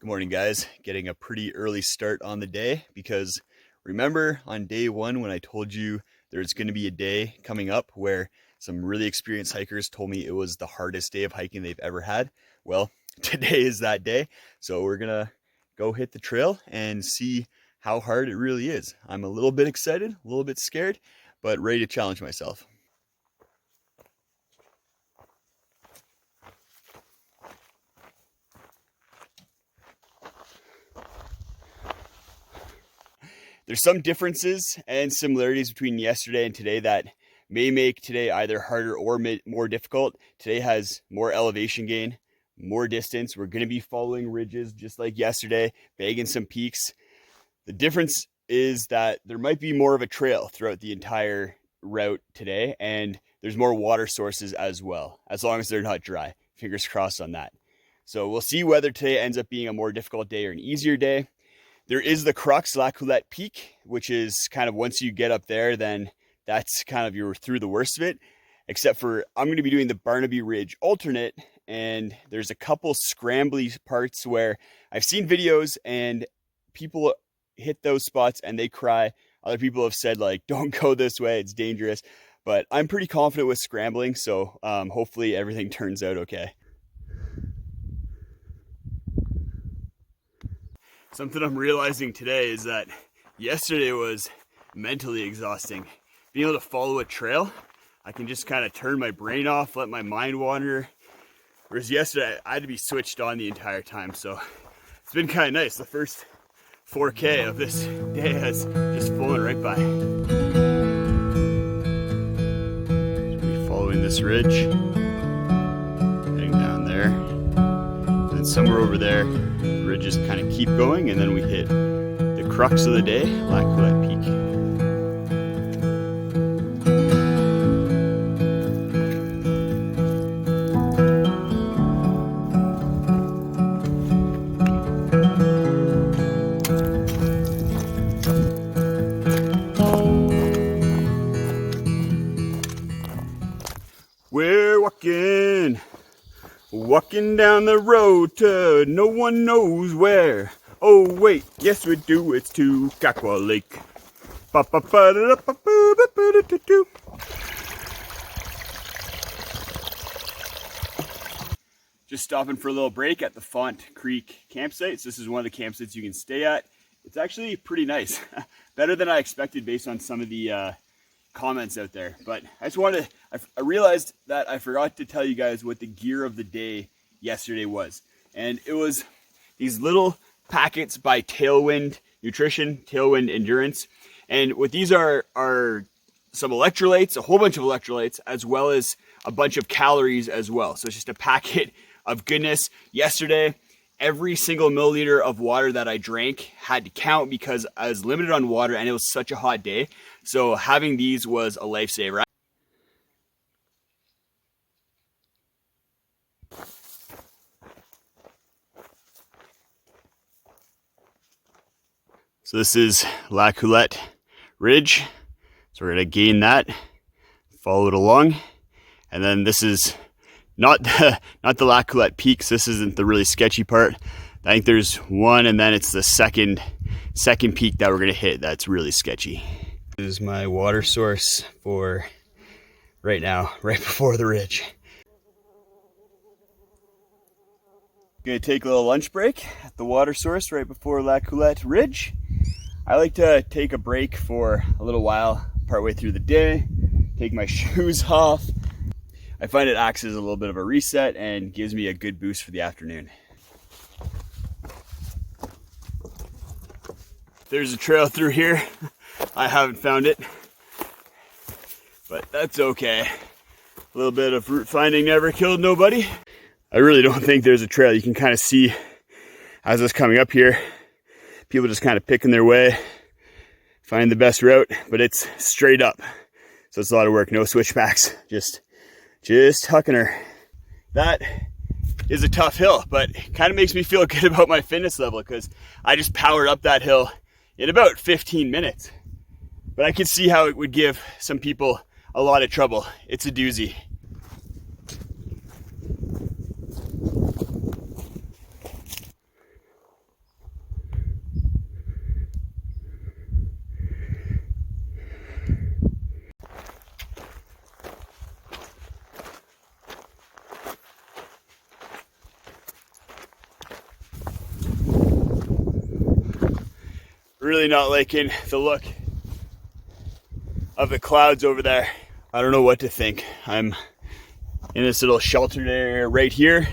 Morning guys, getting a pretty early start on the day because remember on day one when I told you there's going to be a day coming up where some really experienced hikers told me it was the hardest day of hiking they've ever had? Well, today is that day, so we're gonna go hit the trail and see how hard it really is. I'm a little bit excited, a little bit scared, but ready to challenge myself. There's some differences and similarities between yesterday and today that may make today either harder or more difficult. Today has more elevation gain, more distance. We're going to be following ridges just like yesterday, bagging some peaks. The difference is that there might be more of a trail throughout the entire route today, and there's more water sources as well, as long as they're not dry. Fingers crossed on that. So we'll see whether today ends up being a more difficult day or an easier day. There is the crux, La Coulette Peak, which is kind of once you get up there, then that's kind of you're through the worst of it. Except for I'm going to be doing the Barnaby Ridge alternate, and there's a couple scrambly parts where I've seen videos and people hit those spots and they cry. Other people have said like, don't go this way, it's dangerous. But I'm pretty confident with scrambling, so hopefully everything turns out okay. Something I'm realizing today is that yesterday was mentally exhausting. Being able to follow a trail, I can just kind of turn my brain off, let my mind wander. Whereas yesterday, I had to be switched on the entire time. So it's been kind of nice. The first 4K of this day has just flown right by. So we're following this ridge, heading down there. And then somewhere over there, ridges kind of keep going, and then we hit the crux of the day, La Coulette Peak. We're walking down the road to no one knows where. Oh wait, yes we do, it's to Kakwa Lake. Just stopping for a little break at the Font Creek campsite. So this is one of the campsites you can stay at. It's actually pretty nice. Better than I expected based on some of the comments out there. But I just wanted to, I realized that I forgot to tell you guys what the gear of the day yesterday was. And it was these little packets by Tailwind Nutrition, Tailwind Endurance. And what these are some electrolytes, a whole bunch of electrolytes, as well as a bunch of calories as well. So it's just a packet of goodness. Yesterday, every single milliliter of water that I drank had to count because I was limited on water and it was such a hot day. So having these was a lifesaver. So this is La Coulette Ridge. So we're gonna gain that, follow it along. And then this is not the La Coulette Peaks. This isn't the really sketchy part. I think there's one, and then it's the second peak that we're gonna hit that's really sketchy. This is my water source for right now, right before the ridge. Gonna take a little lunch break at the water source right before La Coulette Ridge. I like to take a break for a little while, partway through the day, take my shoes off. I find it acts as a little bit of a reset and gives me a good boost for the afternoon. There's a trail through here. I haven't found it, but that's okay. A little bit of route finding never killed nobody. I really don't think there's a trail. You can kind of see as I was coming up here, people just kind of picking their way, find the best route, but it's straight up. So it's a lot of work, no switchbacks, just hucking her. That is a tough hill, but it kind of makes me feel good about my fitness level because I just powered up that hill in about 15 minutes. But I could see how it would give some people a lot of trouble. It's a doozy. really not liking the look of the clouds over there. I don't know what to think. I'm in this little sheltered area right here.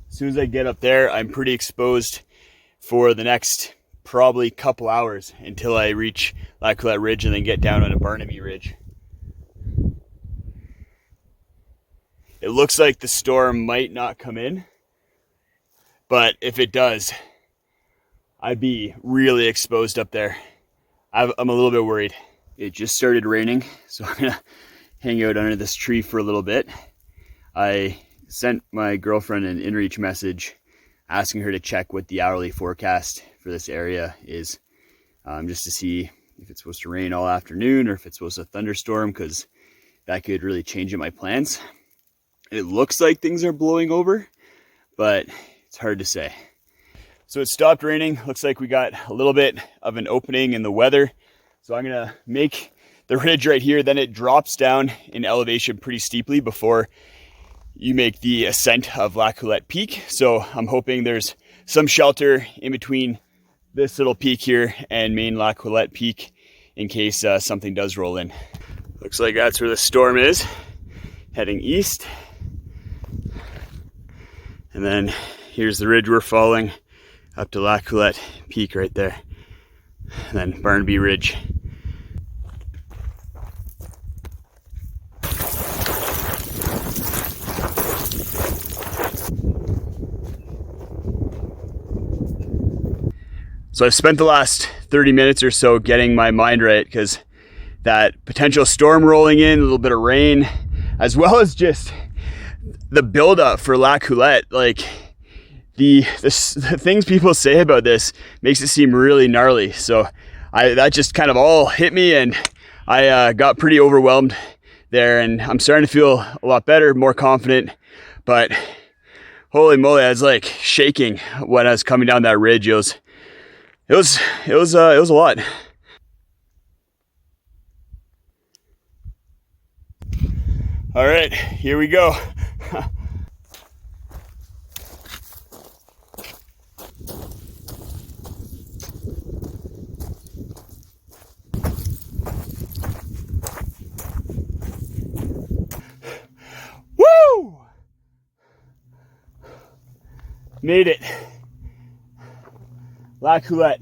As soon as I get up there, I'm pretty exposed for the next probably couple hours until I reach La Coulette Ridge and then get down onto Barnaby Ridge. It looks like the storm might not come in, but if it does, I'd be really exposed up there. I'm a little bit worried. It just started raining, so I'm gonna hang out under this tree for a little bit. I sent my girlfriend an inReach message asking her to check what the hourly forecast for this area is, just to see if it's supposed to rain all afternoon or if it's supposed to thunderstorm, because that could really change my plans. It looks like things are blowing over, but it's hard to say. So it stopped raining. Looks like we got a little bit of an opening in the weather. So I'm gonna make the ridge right here, then it drops down in elevation pretty steeply before you make the ascent of La Coulette Peak. So I'm hoping there's some shelter in between this little peak here and main La Coulette Peak in case something does roll in. Looks like that's where the storm is, heading east. And then here's the ridge we're following up to La Coulette Peak right there. And then Barnaby Ridge. So I've spent the last 30 minutes or so getting my mind right, because that potential storm rolling in, a little bit of rain, as well as just the buildup for La Coulette. Like the things people say about this makes it seem really gnarly. So that just kind of all hit me, and I got pretty overwhelmed there, and I'm starting to feel a lot better, more confident. But holy moly, I was like shaking when I was coming down that ridge. It was a lot. All right, here we go. Woo! Made it. La Coulette.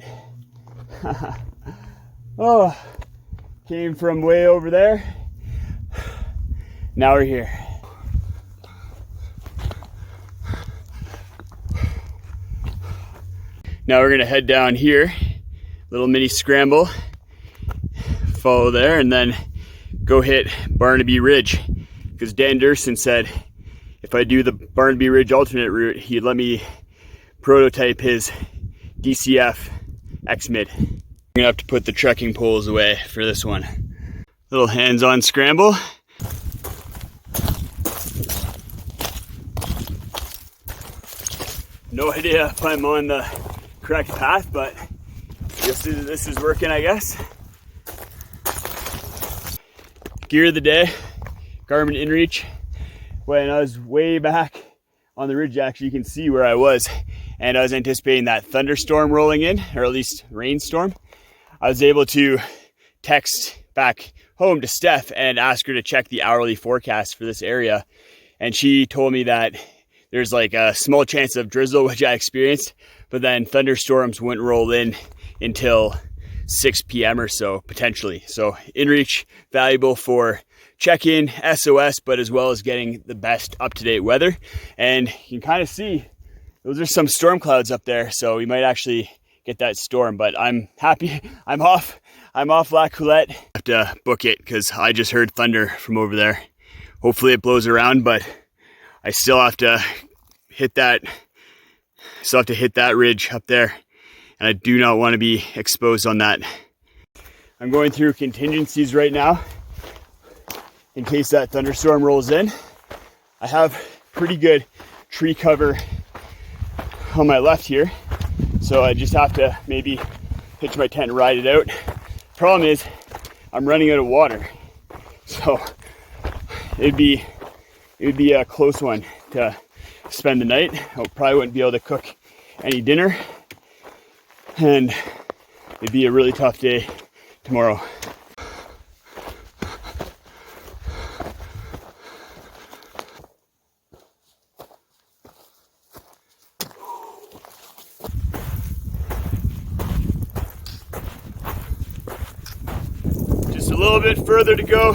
Oh, came from way over there. Now we're here. Now we're gonna head down here, little mini scramble, follow there, and then go hit Barnaby Ridge. Because Dan Durson said if I do the Barnaby Ridge alternate route, he'd let me prototype his DCF X-Mid. I'm gonna have to put the trekking poles away for this one. Little hands-on scramble. No idea if I'm on the correct path, but this is working, I guess. Gear of the day, Garmin inReach. When I was way back on the ridge, actually you can see where I was, and I was anticipating that thunderstorm rolling in, or at least rainstorm. I was able to text back home to Steph and ask her to check the hourly forecast for this area, and she told me that there's like a small chance of drizzle, which I experienced, but then thunderstorms wouldn't roll in until 6 p.m. or so, potentially. So inReach, valuable for check-in, SOS, but as well as getting the best up-to-date weather. And you can kind of see those are some storm clouds up there, so we might actually get that storm. But I'm happy. I'm off La Coulette. I have to book it because I just heard thunder from over there. Hopefully it blows around, but I still have to hit that. Ridge up there, and I do not want to be exposed on that. I'm going through contingencies right now in case that thunderstorm rolls in. I have pretty good tree cover on my left here, so I just have to maybe pitch my tent and ride it out. Problem is I'm running out of water, so it'd be a close one to spend the night. I probably wouldn't be able to cook any dinner. and it'd be a really tough day tomorrow. Just a little bit further to go.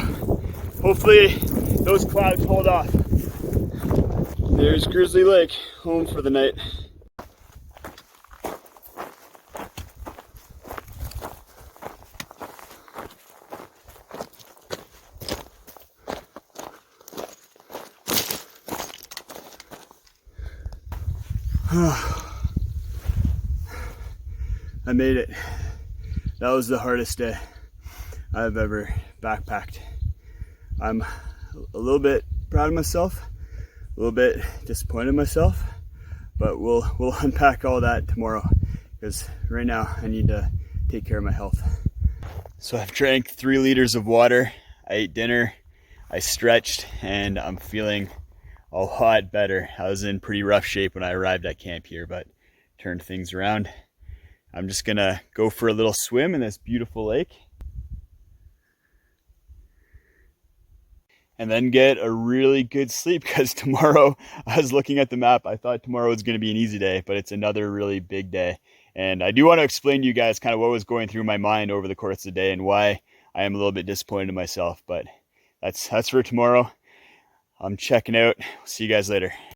Hopefully those clouds hold off. There's Grizzly Lake, home for the night. I made it. That was the hardest day I've ever backpacked. I'm a little bit proud of myself, a little bit disappointed in myself, but we'll unpack all that tomorrow, because right now I need to take care of my health. So I've drank 3 liters of water, I ate dinner, I stretched, and I'm feeling a lot better. I was in pretty rough shape when I arrived at camp here, but turned things around. I'm just gonna go for a little swim in this beautiful lake and then get a really good sleep, because tomorrow, I was looking at the map, I thought tomorrow was gonna be an easy day, but it's another really big day. And I do want to explain to you guys kind of what was going through my mind over the course of the day and why I am a little bit disappointed in myself, but that's for tomorrow. I'm checking out. See you guys later.